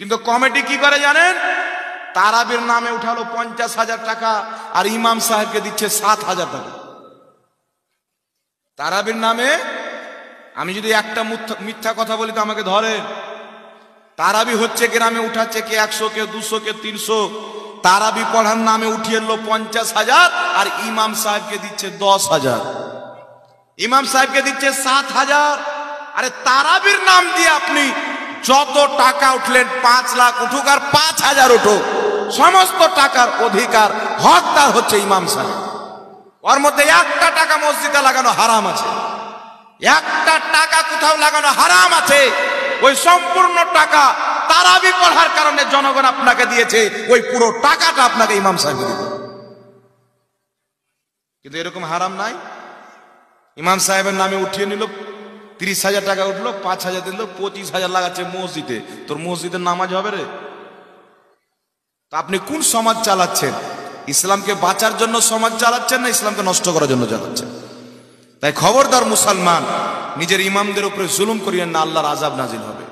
কিন্তু কমিটি কি করে জানেন? তারাবির নামে উঠালো 50,000 টাকা আর ইমাম সাহেবকে দিচ্ছে 7,000 টাকা তারাবির নামে। আমি যদি একটা মিথ্যা কথা বলি তো আমাকে ধরে। তারাবি হচ্ছে গ্রামে উঠাচ্ছে কে 100, কে 200, কে 300। তারাবি পড়ার নামে উঠিয়ে এলো 50,000 আর ইমাম সাহেবকে দিচ্ছে 10,000, ইমাম সাহেবকে দিচ্ছে 7,000। আরে তারাবির নাম দিয়ে আপনি যত টাকা উঠলেন 5 লাখ উঠুক আর 5,000 উঠুক, সমস্ত টাকার অধিকার হকদার হচ্ছে ইমাম সাহেব। ওর মধ্যে একটা টাকা মসজিদে লাগানো হারাম আছে, একটা টাকা কোথাও লাগানো হারাম আছে। ওই সম্পূর্ণ টাকা তারাবি পড়ার কারণে জনগণ আপনাকে দিয়েছে, ওই পুরো টাকাটা আপনাকে ইমাম সাহেব দিবে। কিন্তু এরকম হারাম নাই। ইমাম সাহেবের নামে উঠিয়ে নিল 30,000 টাকা উঠলো, 5,000 দিল, 25,000 লাগাচ্ছে মসজিদে। তোর মসজিদের নামাজ হবে রে? তা আপনি কোন সমাজ চালাচ্ছেন? ইসলামকে বাঁচার জন্য সমাজ চালাচ্ছেন না ইসলামকে নষ্ট করার জন্য চালাচ্ছেন? তাই খবরদার মুসলমান, নিজের ইমামদের উপরে জুলুম করিয়েন না, আল্লাহর আযাব নাজিল হবে।